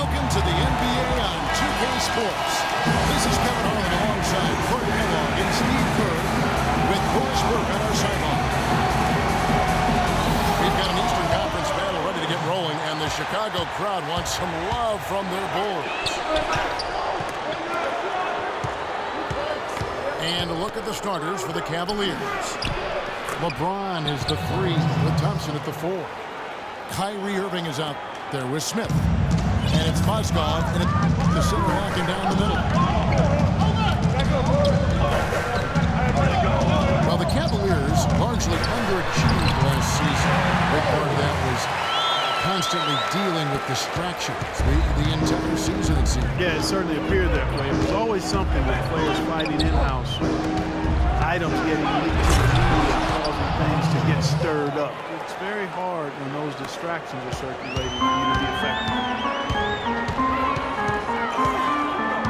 Welcome to the NBA on 2K Sports. This is Kevin Harlan alongside Kurt Kellogg and Steve Kerr with Boris Burke on our sideline. We've got an Eastern Conference battle ready to get rolling, and the Chicago crowd wants some love from their Bulls. And a look at the starters for the Cavaliers. LeBron is the 3 with Thompson at the 4. Kyrie Irving is out there with Smith. And it's Mozgov in the center rack and down the middle. Well, the Cavaliers largely underachieved last season. A big part of that was constantly dealing with distractions the entire season, it seemed. Yeah, it certainly appeared that way. It was always something with players fighting in-house. Items getting leaked to the media, causing things to get stirred up. It's very hard when those distractions are circulating for you to be effective.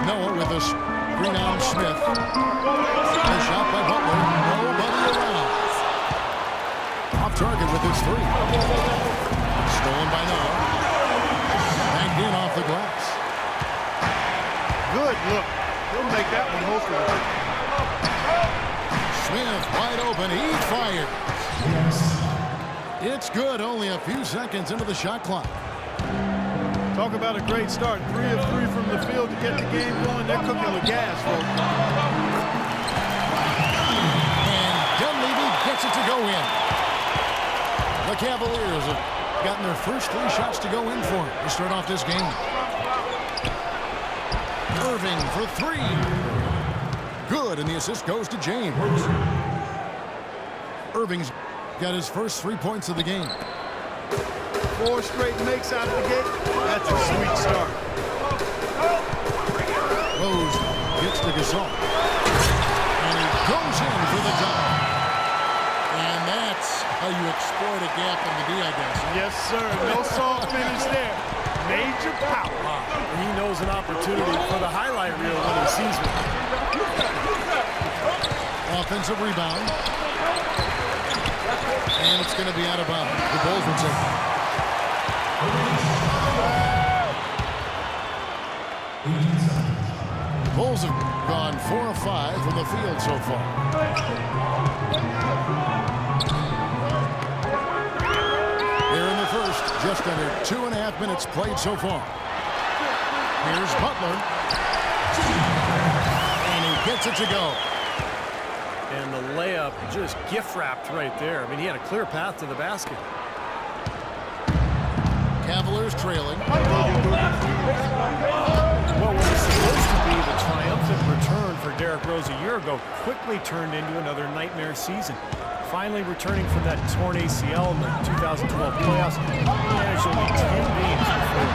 Noah with a screen on Smith. A shot by Butler. Nobody around. Off target with his 3. Stolen by Noah. Banked in off the glass. Good look. He'll make that one hopefully. Smith wide open. He fires. It's good. Only a few seconds into the shot clock. Talk about a great start. 3 of 3 from the field to get the game going. They're cooking with gas, folks. And Dunleavy gets it to go in. The Cavaliers have gotten their first 3 shots to go in for him to start off this game. Irving for 3. Good, and the assist goes to James. Irving's got his first 3 points of the game. 4 straight makes out of the gate. That's a sweet start. Rose gets to Gasol. And he goes in for the dunk. And that's how you exploit a gap in the D, I guess. Yes, sir. No soft finish there. Major power. And he knows an opportunity for the highlight reel when he sees it. Offensive rebound. And it's going to be out of bounds. The Bulls will take it. Bulls have gone 4 of 5 from the field so far. Here in the first, just under 2.5 minutes played so far. Here's Butler. And he gets it to go. And the layup just gift-wrapped right there. I mean, he had a clear path to the basket. Cavaliers trailing. Well, what was supposed to be the triumphant return for Derrick Rose a year ago quickly turned into another nightmare season. Finally returning from that torn ACL in the 2012 playoffs, he managed only 10 games before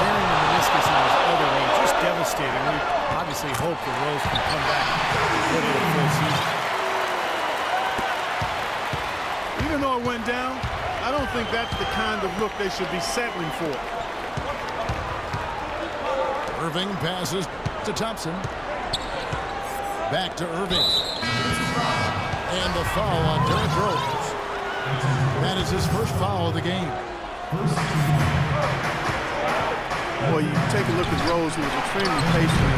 tearing the meniscus in his other knee. Just devastating. We obviously hope that Rose can come back and put it a full season. Even though it went down, I don't think that's the kind of look they should be settling for. Irving passes to Thompson. Back to Irving. And the foul on Derrick Rose. That is his first foul of the game. Boy, you take a look at Rose, who was extremely patient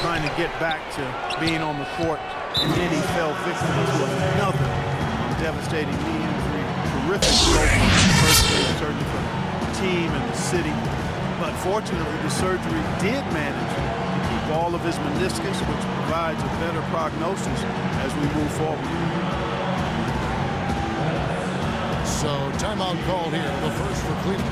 trying to get back to being on the court, and then he fell victim to another devastating knee injury. Terrific blow from the first game, certainly for the team and the city. But fortunately, the surgery did manage to keep all of his meniscus, which provides a better prognosis as we move forward. So, timeout called here, the first for Cleveland.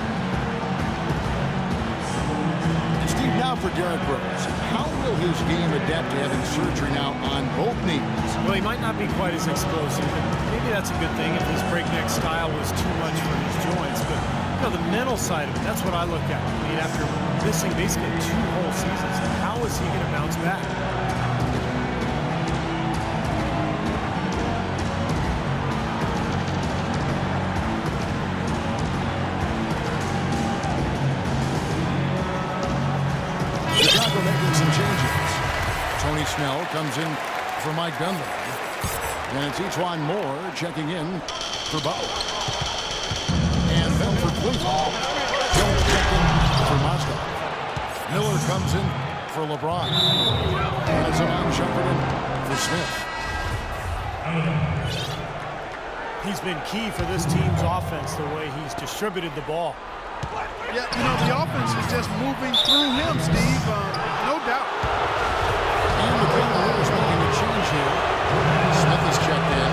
And Steve, now for Derrick Rose. How will his game adapt to having surgery now on both knees? Well, he might not be quite as explosive. Maybe that's a good thing if his breakneck style was too much for his joints. But, you know, the mental side of it, that's what I look at. I mean, after missing basically 2 whole seasons, how is he going to bounce back? Chicago making some changes. Tony Snell comes in for Mike Dunleavy. And it's Etuan Moore checking in for Butler. And then for Cleveland, Jones checked in for Mozgov. comes in for LeBron. Has him on jumping in for Smith. He's been key for this team's offense, the way he's distributed the ball. Yeah, you know, the offense is just moving through him, Steve. No doubt. And the Cavaliers is making a change here. Smith is checked in.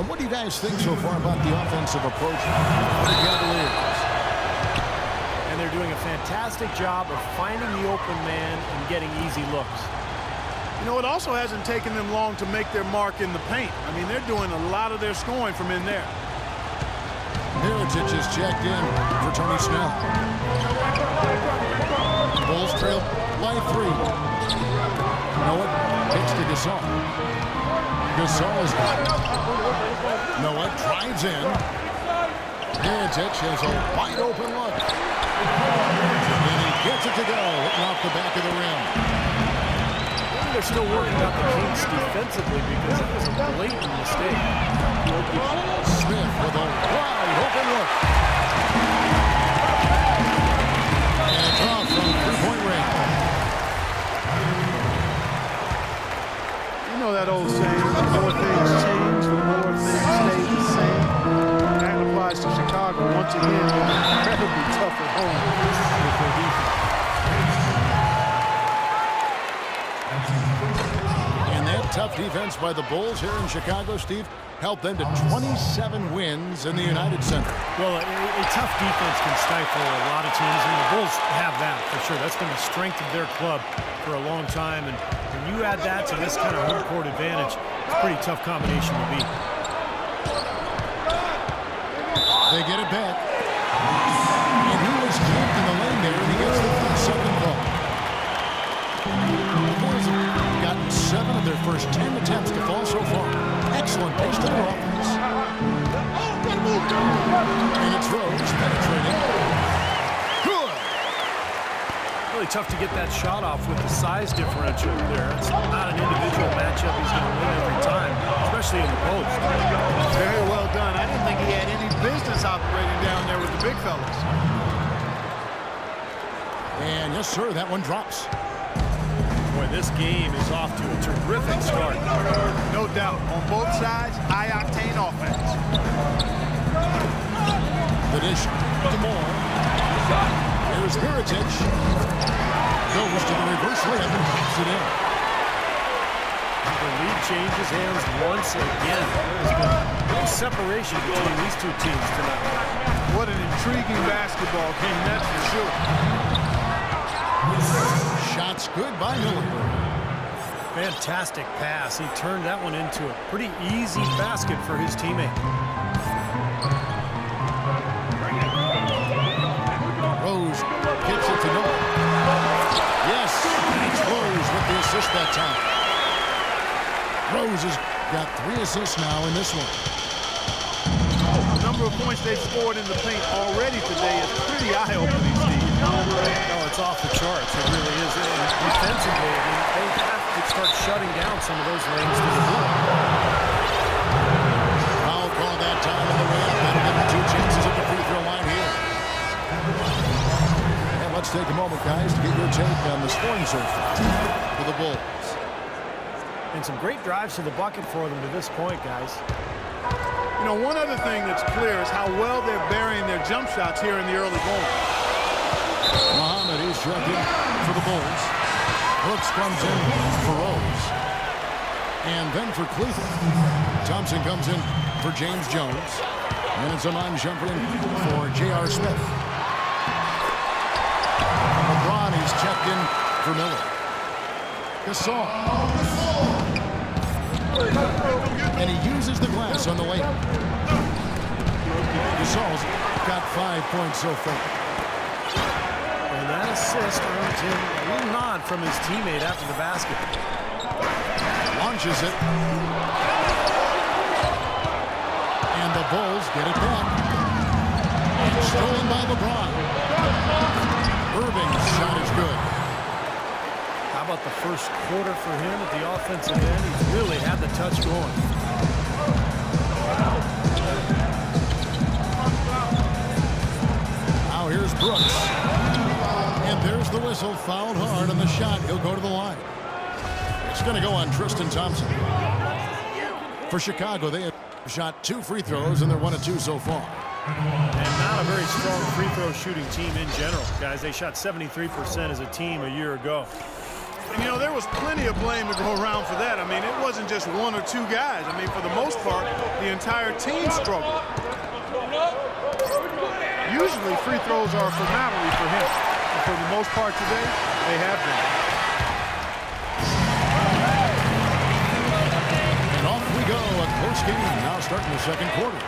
And what do you guys think so far about the offensive approach for the Cavaliers? And they're doing a fantastic job of finding the open man and getting easy looks. You know, it also hasn't taken them long to make their mark in the paint. I mean, they're doing a lot of their scoring from in there. Mirotic is checked in for Tony Snell. Bulls trail by 3. Noah kicks to Gasol. Gasol is Noah drives in. Mirotic has a wide open look. And he gets it to go, hitting off the back of the rim. They're still working out the kinks defensively because it was a blatant mistake. Smith with a wide open look. And it's off from three-point range. You know that old saying, the more things change, the more things stay the same. That applies to Chicago. Once again, incredibly tough at home with their defense. Tough defense by the Bulls here in Chicago, Steve, helped them to 27 wins in the United Center. Well, a tough defense can stifle a lot of teams, and the Bulls have that for sure. That's been the strength of their club for a long time, and when you add that to this kind of home court advantage, it's a pretty tough combination to beat. They get it back. And he was camped in the lane there, and he gets the second ball. The Bulls have gotten 7 of their first 10 attempts to fall so far. Excellent pace to their offense. And it's Rose penetrating. Good. Really tough to get that shot off with the size differential there. It's not an individual matchup he's going to win every time, especially in the post. Very well done. I didn't think he had any business operating down there with the big fellas. And yes, sir, that one drops. Boy, this game is off to a terrific start. No doubt. On both sides, high-octane offense. The dish to Moore. Here's Mirotic. Goes to the reverse layup and pops it in. The lead changes hands once again. There's been no separation between these two teams tonight. What an intriguing basketball game, that's for sure. Shots good by Miller. Fantastic pass. He turned that one into a pretty easy basket for his teammate. Rose gets it to Noah. Yes, it's Rose with the assist that time. Rose has got 3 assists now in this one. The number of points they've scored in the paint already today is pretty eye-opening, Steve. Oh, it's off the charts. It really is. And defensively, I mean, they have to start shutting down some of those lanes to the floor. Foul call that time on the way up. That'll give them 2 chances at the free throw line here. And let's take a moment, guys, to get your take on the scoring so far for the Bulls. And some great drives to the bucket for them to this point, guys. You know, one other thing that's clear is how well they're burying their jump shots here in the early going. Muhammad is checking for the Bulls. Brooks comes in for Rose. And then for Cleveland, Thompson comes in for James Jones. And it's Amon jumping in for J.R. Smith. LeBron is checked in for Miller. Gasol. And he uses the glass on the way. Gasol's got 5 points so far. And that assist earns him a little nod from his teammate after the basket. Launches it. And the Bulls get it back. Stolen by LeBron. Irving's shot is good. How about the first quarter for him at the offensive end? He's really had the touch going. Now here's Brooks. And there's the whistle. Fouled hard on the shot. He'll go to the line. It's going to go on Tristan Thompson. For Chicago, they have shot 2 free throws, and they're 1 of 2 so far. And not a very strong free throw shooting team in general, guys. They shot 73% as a team a year ago. And, you know, there was plenty of blame to go around for that. I mean, it wasn't just 1 or 2 guys. I mean, for the most part, the entire team struggled. Usually, free throws are a formality for him. But for the most part today, they have been. And off we go. A close game now starting the second quarter.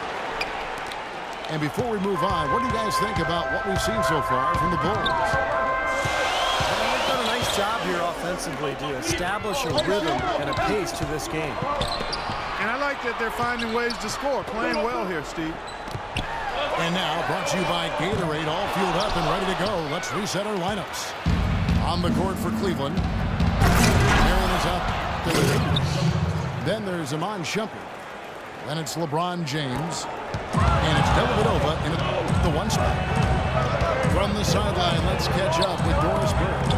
And before we move on, what do you guys think about what we've seen so far from the Bulls? They've done a nice job here offensively to establish a rhythm and a pace to this game. And I like that they're finding ways to score. Playing well here, Steve. And now, brought to you by Gatorade, all fueled up and ready to go. Let's reset our lineups. On the court for Cleveland. Aaron is up to the lead. Then there's Iman Shumpert. Then it's LeBron James. And it's Dellavedova in the 1 spot. From the sideline, let's catch up with Doris Burke.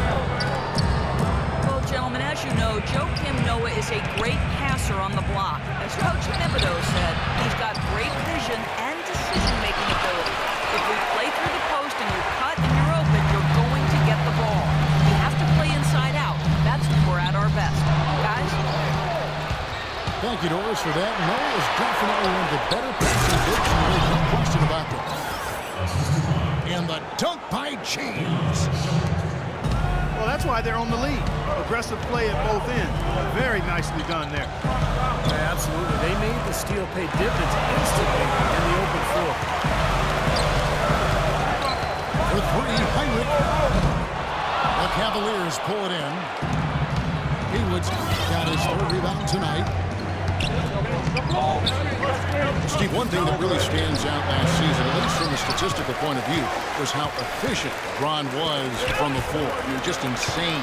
Well, gentlemen, as you know, Joakim Noah is a great passer on the block. As Coach Thibodeau said, he's got great vision and decision-making ability. If we play through the post and you cut and you're open, you're going to get the ball. You have to play inside out. That's when we're at our best. Guys? Thank you, Doris, for that. Noah is definitely one of the better passing bigs, and there's no question about that. And the dunk by James. Well, that's why they're on the lead. Aggressive play at both ends. Very nicely done there. Yeah, absolutely. They made the steal pay dividends instantly in the open floor. For 3, Heinrich. The Cavaliers pull it in. Haywood's got his 3rd rebound tonight. Steve, one thing that really stands out last season, at least from a statistical point of view, was how efficient LeBron was from the floor. I mean, just insane.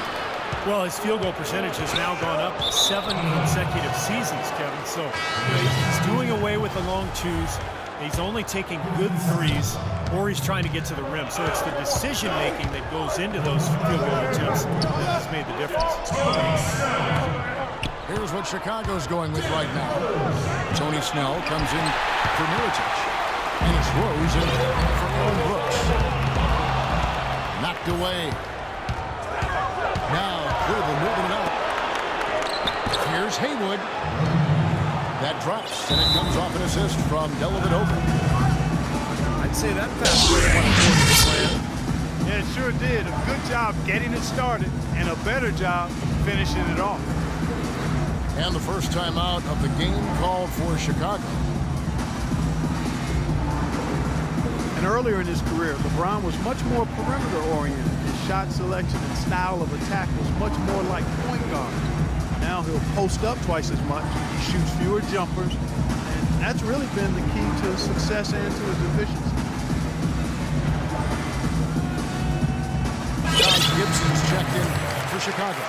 Well, his field goal percentage has now gone up 7 consecutive seasons, Kevin. So he's doing away with the long twos. He's only taking good threes, or he's trying to get to the rim. So it's the decision-making that goes into those field goal attempts that has made the difference. Here's what Chicago's going with right now. Tony Snell comes in for Mirotic. And it's Rose in for Aaron Brooks. Knocked away. Now Cleveland moving it up. Here's Haywood. That drops, and it comes off an assist from Dellavedova. I'd say that pass was one according to plan. Yeah, it sure did. A good job getting it started, and a better job finishing it off. And the first time out of the game called for Chicago. And earlier in his career, LeBron was much more perimeter-oriented. His shot selection and style of attack was much more like point guard. Now he'll post up twice as much. He shoots fewer jumpers. And that's really been the key to his success and to his efficiency. Josh Gibson's checked in for Chicago.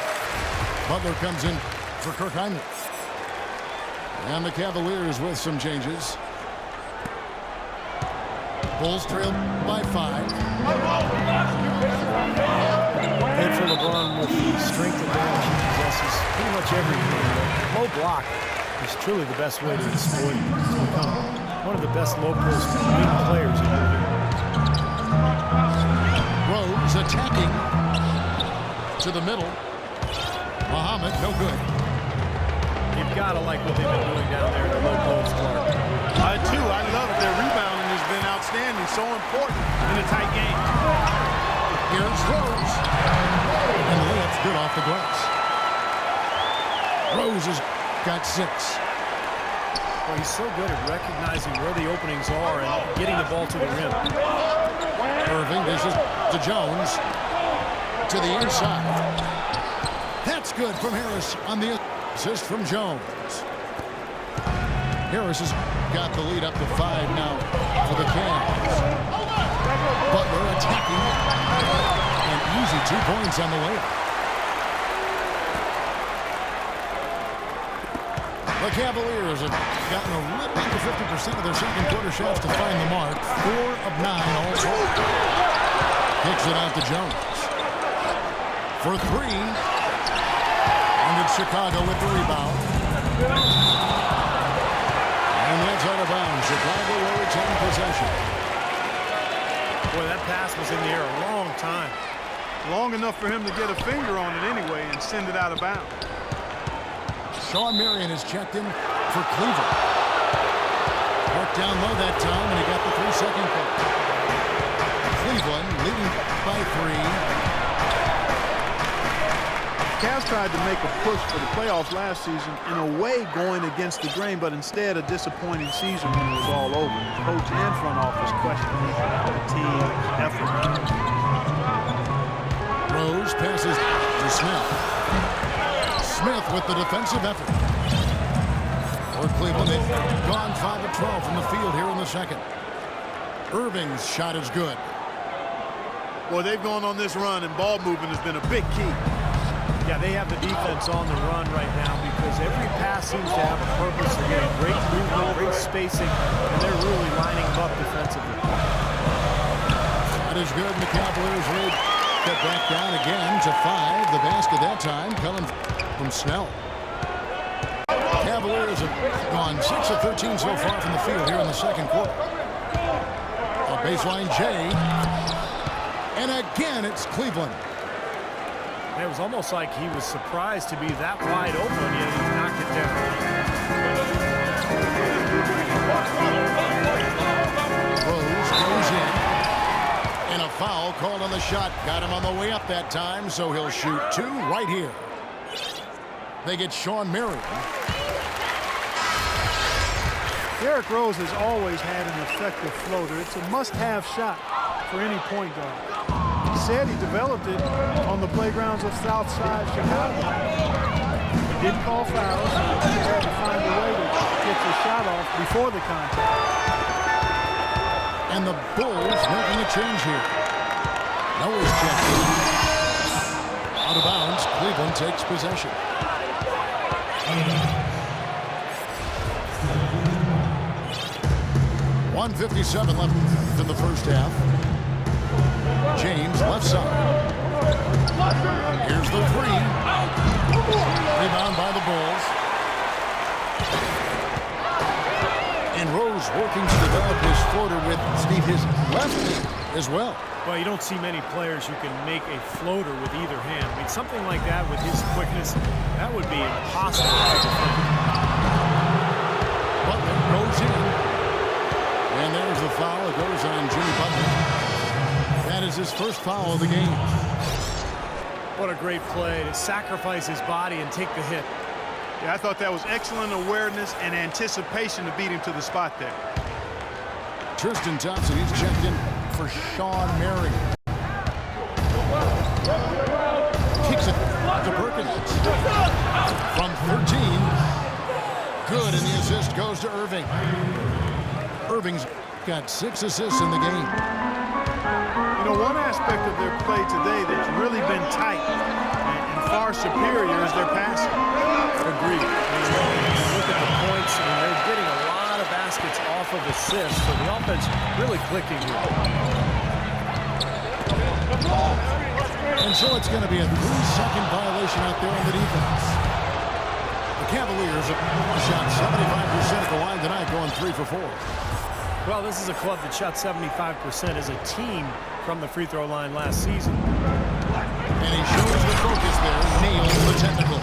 Butler comes in for Kirk Heinrich. And the Cavaliers with some changes. Bulls trail by 5. And for LeBron, with the strength advantage he possesses pretty much every game, the low block is truly the best way to exploit him. He's become one of the best low post wing players in the league. Rose attacking to the middle. Muhammad, no good. You've got to like what they've been doing down there in the low post, Clark. I do. I love it. Their rebounding has been outstanding. So important in a tight game. Here's Rose. And the layup's good off the glass. Rose has got 6. Well, he's so good at recognizing where the openings are and getting the ball to the rim. Irving dishes to Jones. To the inside. That's good from Harris on the assist from Jones. Harris has got the lead up to 5 now for the Cavs. Butler attacking. And easy 2 points on the layup. The Cavaliers have gotten a little under 50% of their second quarter shots to find the mark. 4 of 9 all told. Kicks it out to Jones. For three. And it's Chicago with the rebound. And that's out of bounds. Chicago will retain possession. Boy, that pass was in the air a long time. Long enough for him to get a finger on it anyway and send it out of bounds. Sean Marion is checked in for Cleveland. Worked down low that time, and he got the 3-second call. Cleveland leading by 3. Cavs tried to make a push for the playoffs last season, in a way going against the grain, but instead a disappointing season when it was all over. Coach and front office questioning the team effort. Rose passes to Smith. Smith with the defensive effort. For Cleveland, they've gone 5 of 12 from the field here in the second. Irving's shot is good. Boy, they've gone on this run, and ball movement has been a big key. Yeah, they have the defense on the run right now because every pass seems to have a purpose. They're getting great movement, great spacing, and they're really lining them up defensively. That is good, and the Cavaliers lead get back down again to 5. The basket that time coming from Snell. Cavaliers have gone 6 of 13 so far from the field here in the second quarter. A baseline J. And again, it's Cleveland. It was almost like he was surprised to be that wide open, yet he knocked it down. Rose goes in. And a foul called on the shot. Got him on the way up that time, so he'll shoot 2 right here. They get Sean Marion. Derrick Rose has always had an effective floater. It's a must-have shot for any point guard. He said he developed it on the playgrounds of Southside Chicago. He didn't call fouls, so he had to find a way to get the shot off before the contact. And the Bulls making a change here. Noah's checked in. Out of bounds, Cleveland takes possession. 1:57 left in the first half. James left side. Here's the 3. Rebound by the Bulls. And Rose working to develop his floater with Steve, his left knee as well. Well, you don't see many players who can make a floater with either hand. I mean, something like that with his quickness, that would be impossible to defend. Butler goes in. And there's the foul. It goes on Jimmy Butler. That is his first foul of the game. What a great play to sacrifice his body and take the hit. Yeah, I thought that was excellent awareness and anticipation to beat him to the spot there. Tristan Thompson, he's checked in for Sean Marion. Kicks it to Perkins. From 13. Good, and the assist goes to Irving. Irving's got 6 assists in the game. You know, one aspect of their play today that's really been tight and far superior is their passing. Agreed. I mean, look at the points. I mean, they're getting a lot of baskets off of assists, so the offense really clicking here. And so it's going to be a 3-second violation out there on the defense. The Cavaliers have shot 75% at the line tonight, going 3 for 4. Well, this is a club that shot 75% as a team from the free throw line last season. And he shows the focus there, nails the technical.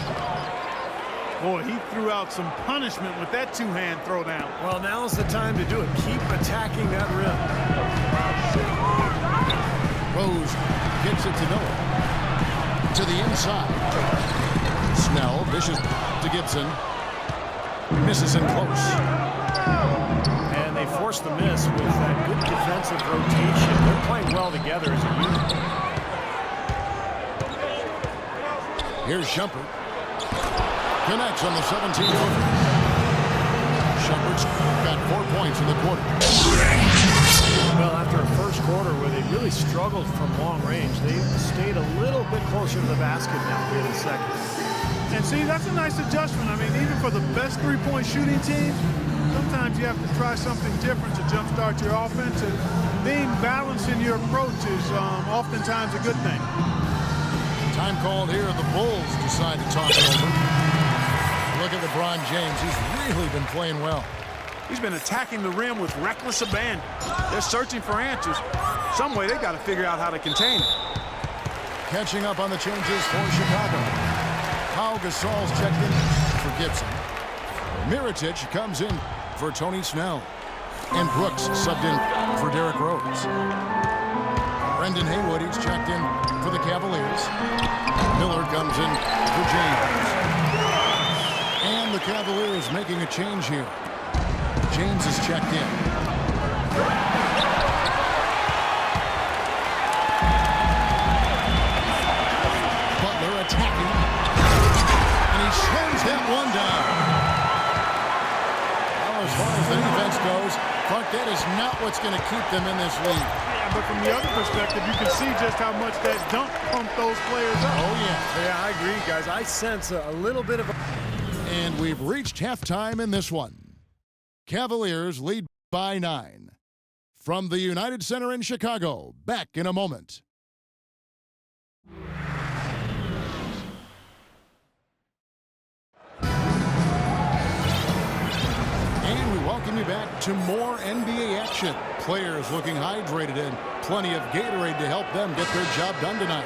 Boy, he threw out some punishment with that 2-hand throwdown. Well, now's the time to do it. Keep attacking that rim. Rose gets it to Noah. To the inside. Snell, vicious to Gibson. Misses in close. And they forced the miss with that good defensive rotation. They're playing well together as a unit. Here's Shumpert. Connects on the 17-footer. Shumpert's got 4 points in the quarter. Well, after a first quarter where they really struggled from long range, they stayed a little bit closer to the basket now here in the second. And see, that's a nice adjustment. I mean, even for the best three-point shooting team, sometimes you have to try something different to jumpstart your offense. And being balanced in your approach is oftentimes a good thing. Time called here. The Bulls decide to talk it over. Look at LeBron James. He's really been playing well. He's been attacking the rim with reckless abandon. They're searching for answers. Some way they got to figure out how to contain it. Catching up on the changes for Chicago. Pau Gasol's checked in for Gibson. Mirotic comes in for Tony Snell. And Brooks subbed in for Derrick Rose. Brendan Haywood, he's checked in for the Cavaliers. Miller comes in for James. And the Cavaliers making a change here. James is checked in. Butler attacking. And he slams that one down. Well, as far as the defense goes, Clark, that is not what's going to keep them in this league. Yeah, but from the other perspective, you can see just how much that dunk pumped those players up. Oh, yeah. Yeah, I agree, guys. I sense a little bit of a... And we've reached halftime in this one. Cavaliers lead by 9. From the United Center in Chicago, back in a moment. And we welcome you back to more NBA action. Players looking hydrated and plenty of Gatorade to help them get their job done tonight.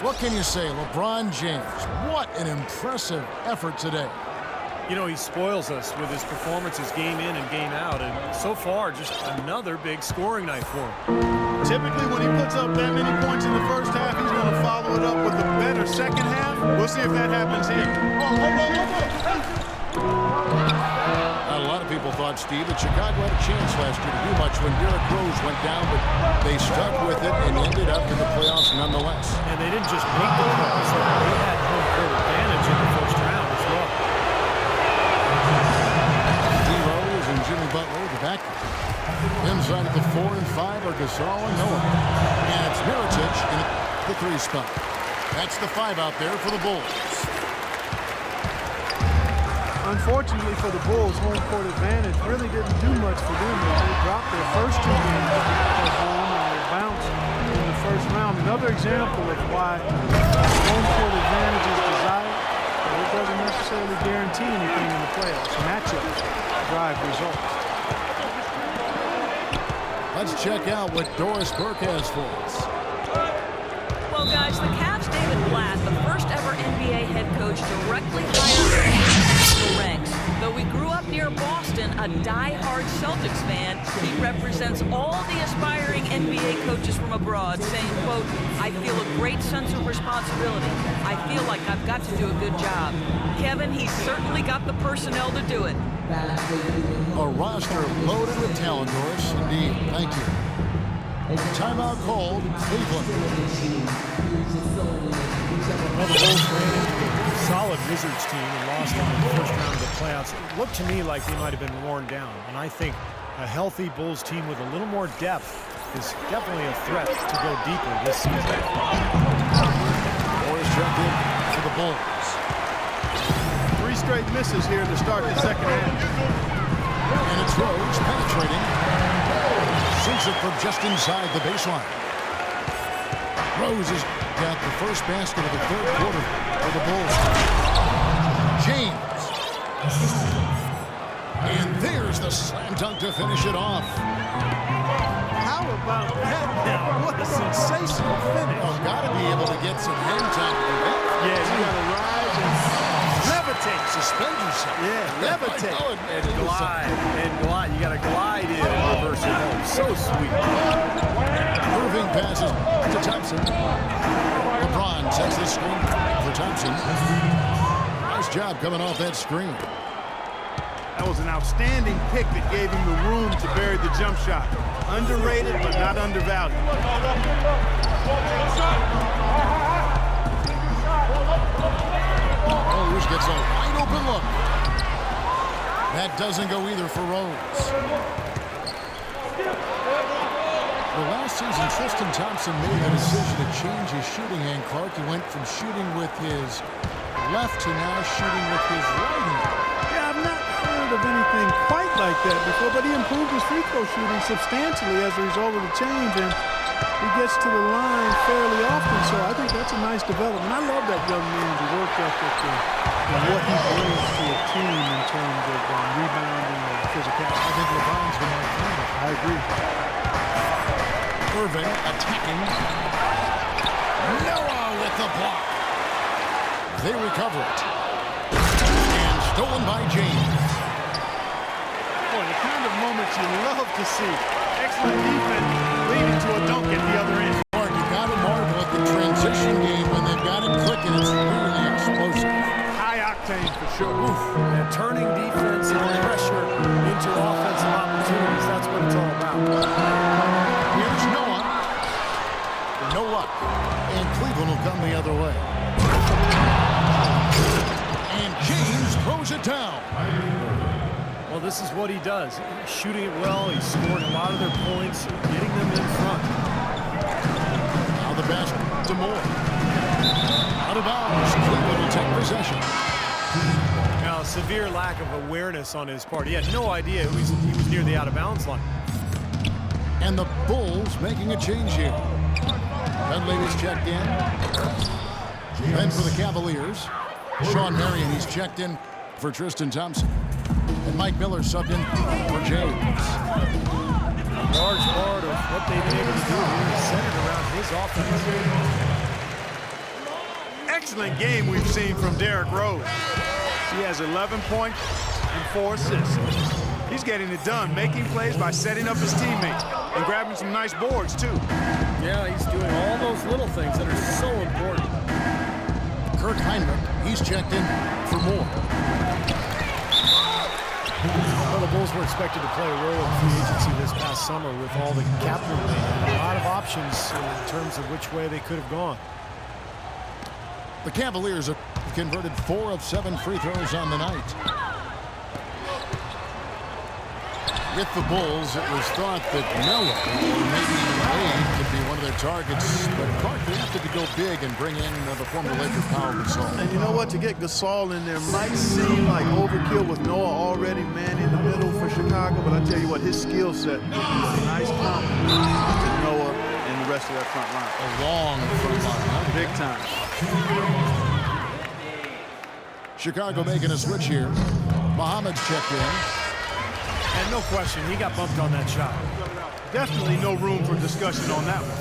What can you say, LeBron James? What an impressive effort today. You know, he spoils us with his performances game in and game out. And so far, just another big scoring night for him. Typically, when he puts up that many points in the first half, he's going to follow it up with a better second half. We'll see if that happens here. A lot of people thought, Steve, that Chicago had a chance last year to do much when Derrick Rose went down, but they stuck with it and ended up in the playoffs nonetheless. And they didn't just make the playoffs. They had home court advantage in the first round as well. D-Rose and Jimmy Butler, the back. Inside at the 4 and 5 are Gasol and Noah. And it's Mirotic in the 3 spot. That's the 5 out there for the Bulls. Unfortunately for the Bulls, home court advantage really didn't do much for them. They dropped their first 2 games at home and they bounced in the first round. Another example of why home court advantage is desired, but it doesn't necessarily guarantee anything in the playoffs. Matchups drive results. Let's check out what Doris Burke has for us. Well, guys, the Cavs' David Blatt, the first ever NBA head coach directly hired in the national ranks. Though he grew up near Boston, a die-hard Celtics fan, he represents all the aspiring NBA coaches from abroad, saying, quote, "I feel a great sense of responsibility. I feel like I've got to do a good job." Kevin, he's certainly got the personnel to do it. A roster loaded with talent, Doris. Indeed. Thank you. Timeout called Cleveland. Well, the Bulls ran into a solid Wizards team and lost in the first round of the playoffs. It looked to me like they might have been worn down. And I think a healthy Bulls team with a little more depth is definitely a threat to go deeper this season. Morris jumped in for the Bulls. 3 straight misses here to start the second half. And it's Rose penetrating. Sinks it from just inside the baseline. Rose has got the first basket of the third quarter for the Bulls. James. And there's the slam dunk to finish it off. How about that now? What a sensational finish. Oh, got to be able to get some hang time to do that. Yeah, you got to rise and levitate. Suspend yourself. Yeah, levitate. And glide. And glide. You got to glide in and reverse it home. So sweet. Moving passes to Thompson. LeBron sets the screen for Thompson. Nice job coming off that screen. That was an outstanding pick that gave him the room to bury the jump shot. Underrated, but not undervalued. Rose gets a wide open look. That doesn't go either for Rose. Well, last season, Tristan Thompson made the decision to change his shooting hand, Clark. He went from shooting with his left to now shooting with his right hand. Yeah, I've not heard of anything quite like that before, but he improved his free throw shooting substantially as a result of the change, and he gets to the line fairly often, so I think that's a nice development. I love that young man's work ethic and what he brings to a team in terms of rebounding and physicality. I think LeBron's going to find it. I agree. Irving attacking. Noah with the block. They recover it. And stolen by James. Boy, the kind of moments you love to see. Excellent defense leading to a dunk at the other end. Mark, you got to marvel at the transition game when they've got it clicking. It's really explosive. High octane for sure. And turning defense and pressure into offensive opportunities. That's what it's all about. Here's Noah. No luck. And Cleveland will come the other way. And James throws it down. Well, this is what he does. He's shooting it well. He's scoring a lot of their points, getting them in front. Now the basket to Moore. Out of bounds. Cleveland will take possession. Now, a severe lack of awareness on his part. He had no idea he was near the out-of-bounds line. And the Bulls making a change here. Dunleavy's checked in. Then for the Cavaliers, Sean Marion, he's checked in for Tristan Thompson. And Mike Miller subbed in for James. A large part of what they've been able to do here is centered around his offense. Excellent game we've seen from Derrick Rose. He has 11 points and 4 assists. He's getting it done, making plays by setting up his teammates and grabbing some nice boards, too. Yeah, he's doing all those little things that are so important. Kirk Heinrich, he's checked in for Moore. Well, the Bulls were expected to play a role in free agency this past summer with all the capital. A lot of options in terms of which way they could have gone. The Cavaliers have converted 4 of 7 free throws on the night. With the Bulls, it was thought that Noah or maybe Wade could be one of their targets, but Clark, they opted to go big and bring in the former Laker Pau Gasol. And you know what? To get Gasol in there might seem like overkill with Noah already manning the middle for Chicago, but I tell you what, his skill set would be a nice complement to Noah and the rest of that front line. A long front line, huh? Big time. Chicago making a switch here. Muhammad's checked in. And no question, he got bumped on that shot. Definitely no room for discussion on that one.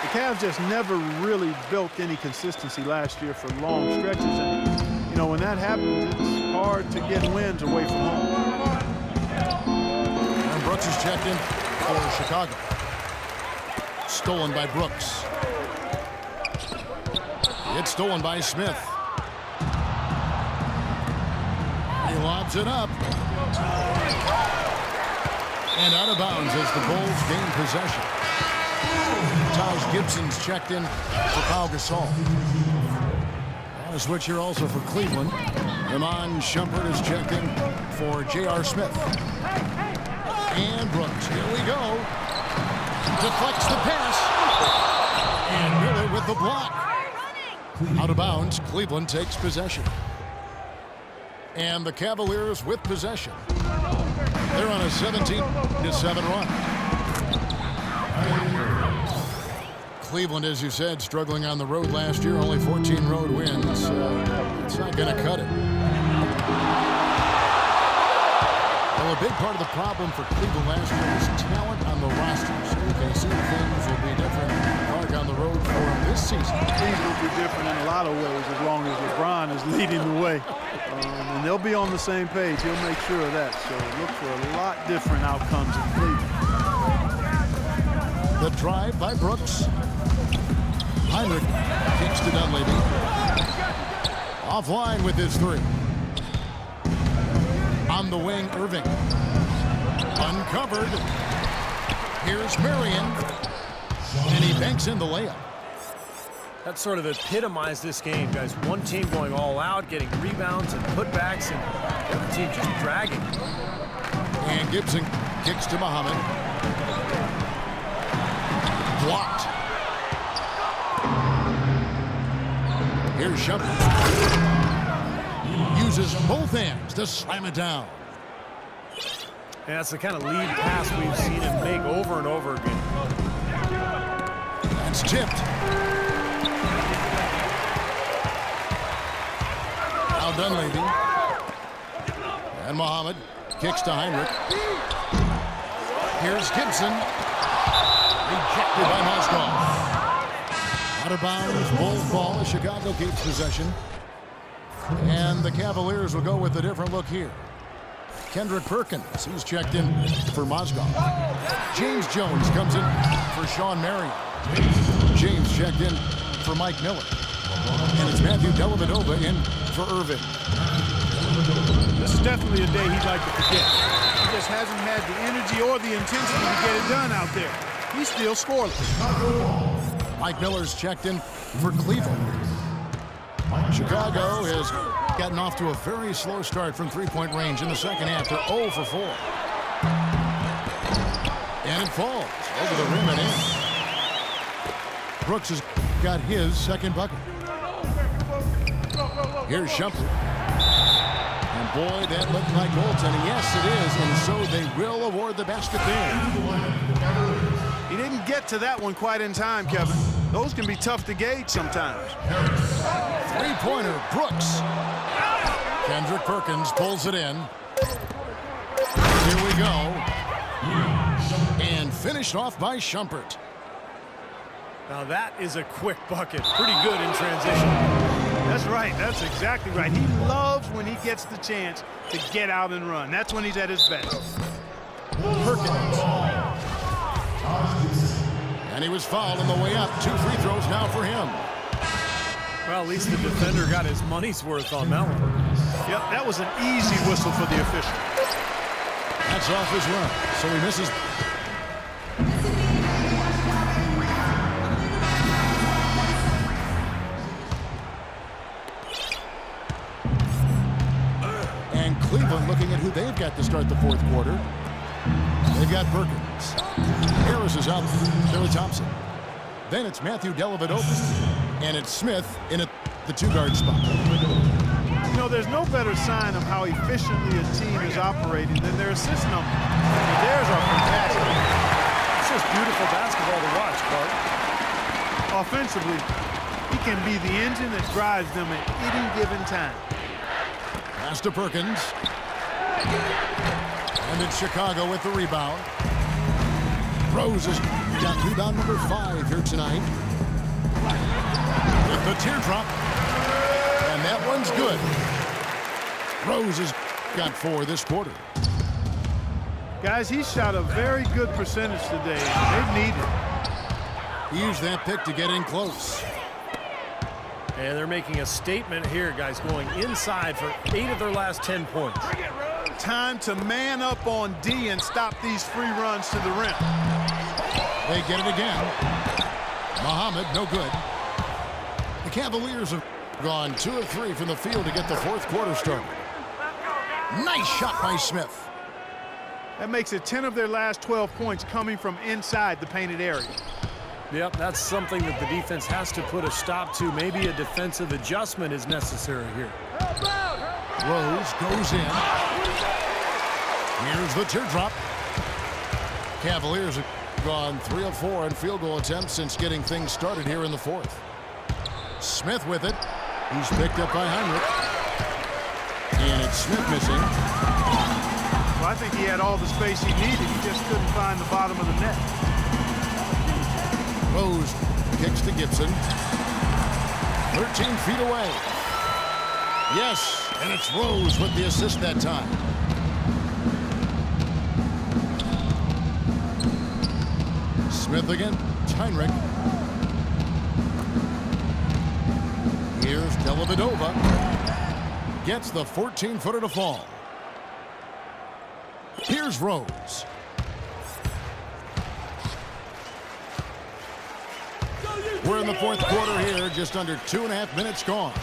The Cavs just never really built any consistency last year for long stretches. And, you know, when that happens, it's hard to get wins away from home. And Brooks is checked in for Chicago. Stolen by Brooks. It's stolen by Smith. He lobs it up. And out of bounds as the Bulls gain possession. Taj Gibson's checked in for Pau Gasol. On a switch here also for Cleveland. Iman Shumpert is checked in for J.R. Smith. And Brooks, here we go. Deflects the pass. And Miller with the block. Out of bounds, Cleveland takes possession. And the Cavaliers with possession. They're on a 17-7 run. Cleveland, as you said, struggling on the road last year, only 14 road wins. It's not going to cut it. Well, a big part of the problem for Cleveland last year was talent on the roster. So you can see things will be different on the road for him this season. Things will be different in a lot of ways as long as LeBron is leading the way. And they'll be on the same page. He'll make sure of that. So look for a lot different outcomes in Cleveland. The drive by Brooks. Heinrich kicks to Dunleavy. Offline with his three. On the wing, Irving. Uncovered. Here's Marion. And he banks in the layup. That sort of epitomized this game, guys. One team going all out, getting rebounds and putbacks, and the other team just dragging. And Gibson kicks to Muhammad. Blocked. Here's Shumpert. uses both hands to slam it down. And that's the kind of lead pass we've seen him make over and over again. It's tipped. Now Dunleavy. And Muhammad kicks to Heinrich. Here's Gibson. Rejected by Moskov. Out of bounds, Bulls ball as Chicago keeps possession. And the Cavaliers will go with a different look here. Kendrick Perkins, he's checked in for Moskov. James Jones comes in for Sean Marion. James checked in for Mike Miller. And it's Matthew Dellavedova in for Irving. This is definitely a day he'd like to forget. He just hasn't had the energy or the intensity to get it done out there. He's still scoreless. Mike Miller's checked in for Cleveland. Chicago has gotten off to a very slow start from three-point range in the second half. They're 0 for 4. And it falls over the rim and in. Brooks has got his second bucket. Here's Shumpert. And boy, that looked like goaltending. Yes, it is. And so they will award the basket there. He didn't get to that one quite in time, Kevin. Those can be tough to gauge sometimes. Three-pointer, Brooks. Kendrick Perkins pulls it in. Here we go. And finished off by Shumpert. Now that is a quick bucket. Pretty good in transition. That's right. That's exactly right. He loves when he gets the chance to get out and run. That's when he's at his best. Perkins. And he was fouled on the way up. 2 free throws now for him. Well, at least the defender got his money's worth on that one. Yep, that was an easy whistle for the official. That's off his run. So he misses. And Cleveland looking at who they've got to start the fourth quarter. They've got Perkins. Harris is out. Billy Thompson. Then it's Matthew Dellavedova. And it's Smith in the two-guard spot. You know, there's no better sign of how efficiently a team is operating than their assist numbers. Theirs are fantastic. It's just beautiful basketball to watch, Clark. Offensively, he can be the engine that drives them at any given time. Pass to Perkins. And it's Chicago with the rebound. Rose has got rebound number 5 here tonight. With the teardrop. And that one's good. Rose has got 4 this quarter. Guys, he shot a very good percentage today. They've needed it. He used that pick to get in close. And they're making a statement here, guys, going inside for 8 of their last 10 points. Time to man up on D and stop these free runs to the rim. They get it again. Muhammad, no good. The Cavaliers have gone 2 of 3 from the field to get the fourth quarter started. Nice shot by Smith. That makes it 10 of their last 12 points coming from inside the painted area. Yep, that's something that the defense has to put a stop to. Maybe a defensive adjustment is necessary here. Rose goes in. Here's the teardrop. Cavaliers have gone 3 of 4 in field goal attempts since getting things started here in the fourth. Smith with it. He's picked up by Heinrich. And it's Smith missing. Well, I think he had all the space he needed. He just couldn't find the bottom of the net. Rose kicks to Gibson. 13 feet away. Yes, and it's Rose with the assist that time. Smith again. Heinrich. Here's Dellavedova. Gets the 14-footer to fall. Here's Rose. We're in the fourth quarter here, just under 2.5 minutes gone.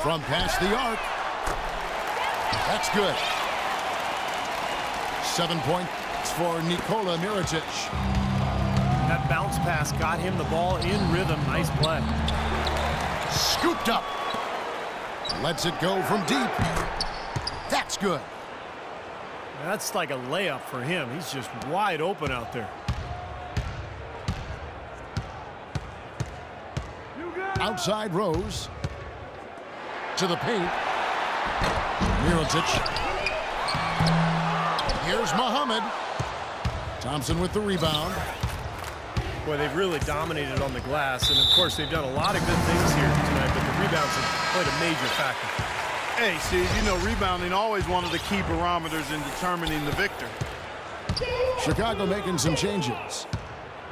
From past the arc. That's good. 7 points for Nikola Mirotic. That bounce pass got him the ball in rhythm. Nice play. Scooped up. Lets it go from deep. That's good. That's like a layup for him. He's just wide open out there. Outside Rose. To the paint. Mirotic. Here's Muhammad. Thompson with the rebound. Boy, they've really dominated on the glass, and of course they've done a lot of good things here tonight, but the rebounds have played a major factor. Hey, Steve, you know rebounding always one of the key barometers in determining the victor. Chicago making some changes.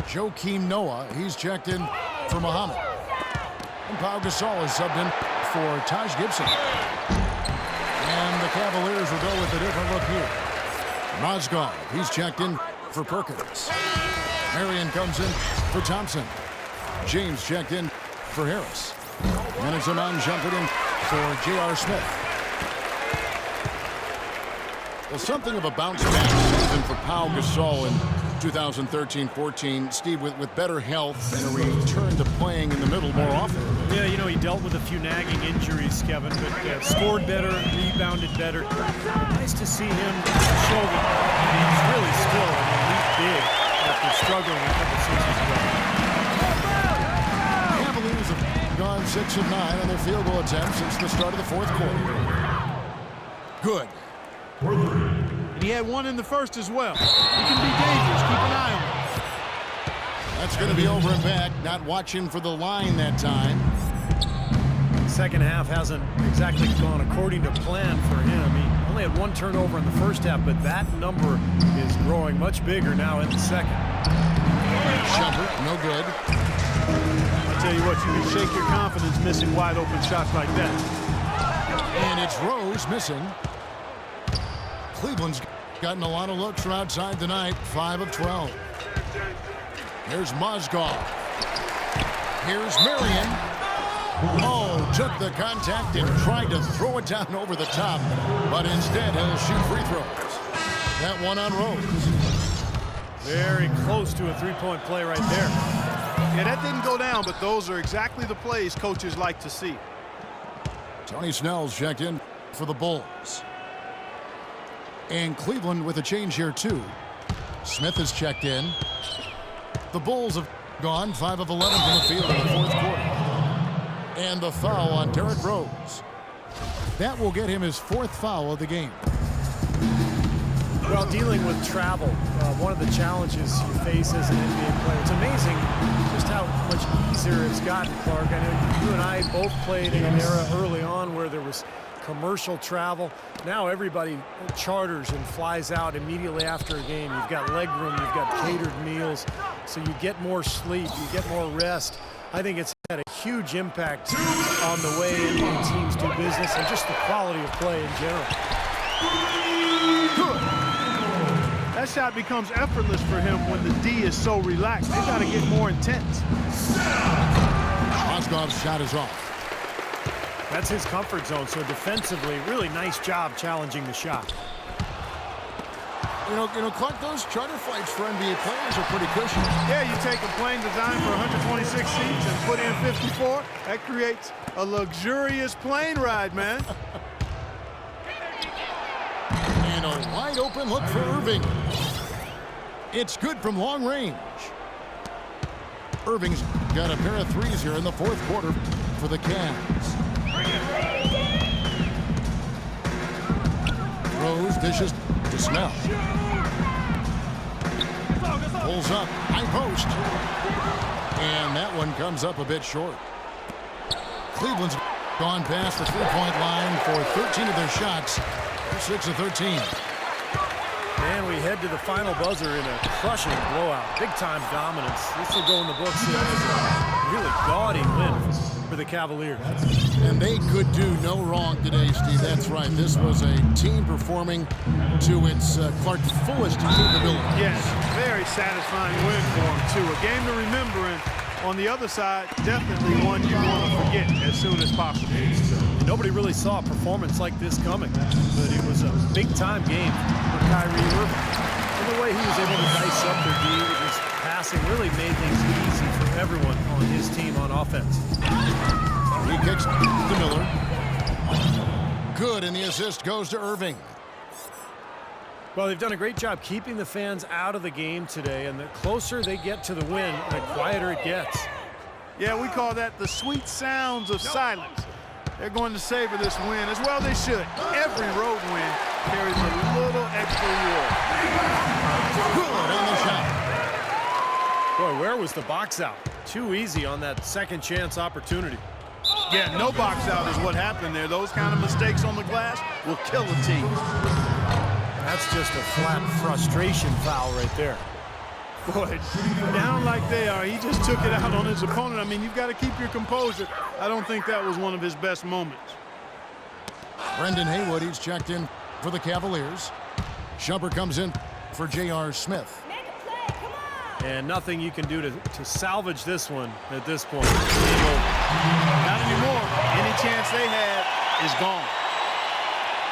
Joakim Noah, he's checked in for Muhammad. And Pau Gasol is subbed in for Taj Gibson. And the Cavaliers will go with a different look here. Mozgov, he's checked in for Perkins. Marion comes in for Thompson. James checked in for Harris. And it's Zaman jumping in for J.R. Smith. Well, something of a bounce-back season for Pau Gasol in 2013-14. Steve, with better health and a return to playing in the middle more often. Yeah, you know, he dealt with a few nagging injuries, Kevin, but scored better, rebounded better. Nice to see him show that he's really still an elite big after struggling a couple seasons ago. Cavaliers have gone 6 of 9 on their field goal attempts since the start of the fourth quarter. Good. And he had one in the first as well. He can be dangerous. Keep an eye on him. That's going to be over and back. Not watching for the line that time. Second half hasn't exactly gone according to plan for him. He only had one turnover in the first half, but that number is growing much bigger now in the second. Shumpert, no good. I tell you what, you can shake your confidence missing wide open shots like that. And it's Rose missing. Cleveland's gotten a lot of looks from outside tonight. 5 of 12. Here's Mozgov. Here's Marion. Oh, took the contact and tried to throw it down over the top, but instead he'll shoot free throws. That one on Rose. Very close to a three-point play right there. Yeah, that didn't go down, but those are exactly the plays coaches like to see. Tony Snell's checked in for the Bulls. And Cleveland with a change here, too. Smith is checked in. The Bulls have gone 5 of 11 from the field in the fourth quarter. And the foul on Derrick Rose. That will get him his 4th foul of the game. Well, dealing with travel, one of the challenges you face as an NBA player. It's amazing just how much easier it's gotten, Clark. I know you and I both played in an era early on where there was commercial travel. Now everybody charters and flies out immediately after a game. You've got leg room, you've got catered meals, so you get more sleep, you get more rest. I think it's had a huge impact on the way NBA teams do business and just the quality of play in general. Good. That shot becomes effortless for him when the D is so relaxed. They got to get more intense. Mozgov's shot is off. That's his comfort zone, so defensively, really nice job challenging the shot. You know, Clark, those charter flights for NBA players are pretty cushy. Yeah, you take a plane designed for 126 seats and put in 54. That creates a luxurious plane ride, man. And a wide open look for Irving. It's good from long range. Irving's got a pair of threes here in the fourth quarter for the Cavs. Rose dishes to Snell. Pulls up, high post. And that one comes up a bit short. Cleveland's gone past the three-point line for 13 of their shots. They're 6 of 13. And we head to the final buzzer in a crushing blowout. Big-time dominance. This will go in the books as a really gaudy win for the Cavaliers. And they could do no wrong today, Steve. That's right. This was a team performing to its Clark's fullest capability. Yes, very satisfying win for them, too. A game to remember, and on the other side, definitely one you want to forget as soon as possible. Nobody really saw a performance like this coming, but it was a big-time game for Kyrie Irving. And the way he was able to dice up their D with his passing really made things easy for everyone on his team on offense. He kicks to Miller. good, and the assist goes to Irving. Well, they've done a great job keeping the fans out of the game today, and the closer they get to the win, the quieter it gets. Yeah, we call that the sweet sounds of silence. They're going to savor this win, as well they should. Every road win carries a little extra reward. Good on the shot. Boy, where was the box out? Too easy on that second chance opportunity. Yeah, no box out is what happened there. Those kind of mistakes on the glass will kill a team. That's just a flat frustration foul right there. Boy, down like they are, he just took it out on his opponent. I mean, you've got to keep your composure. I don't think that was one of his best moments. Brendan Haywood, he's checked in for the Cavaliers. Shumpert comes in for J.R. Smith. And nothing you can do to salvage this one at this point. Not anymore. Any chance they had is gone.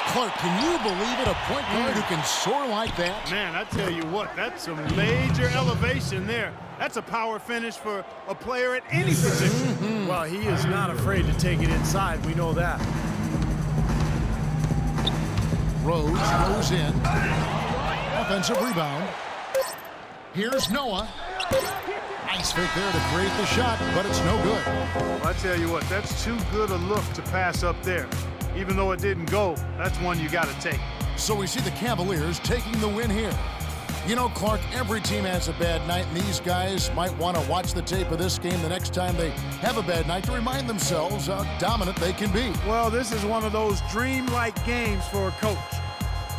Clark, can you believe it? A point guard who can soar like that? Man, I tell you what, that's some major elevation there. That's a power finish for a player at any position. Well, he is not afraid to take it inside. We know that. Rose goes in. Offensive rebound. Here's Noah. Nice fake there to create the shot, but it's no good. Well, I tell you what, that's too good a look to pass up there. Even though it didn't go, that's one you got to take. So we see the Cavaliers taking the win here. You know, Clark, every team has a bad night, and these guys might want to watch the tape of this game the next time they have a bad night to remind themselves how dominant they can be. Well, this is one of those dreamlike games for a coach.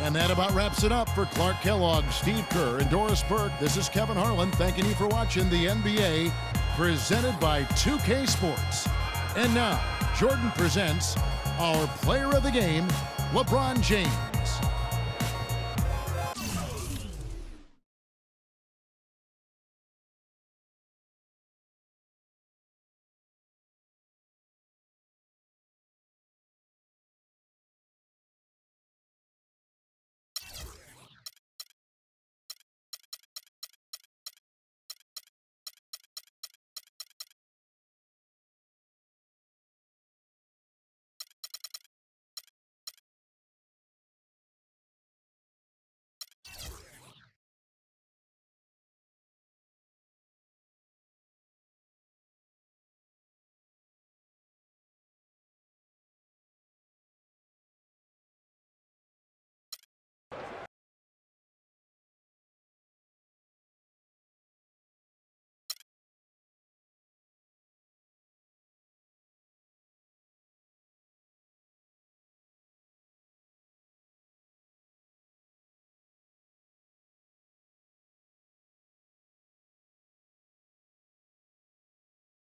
And that about wraps it up for Clark Kellogg, Steve Kerr, and Doris Burke. This is Kevin Harlan thanking you for watching the NBA presented by 2K Sports. And now, Jordan presents our player of the game, LeBron James.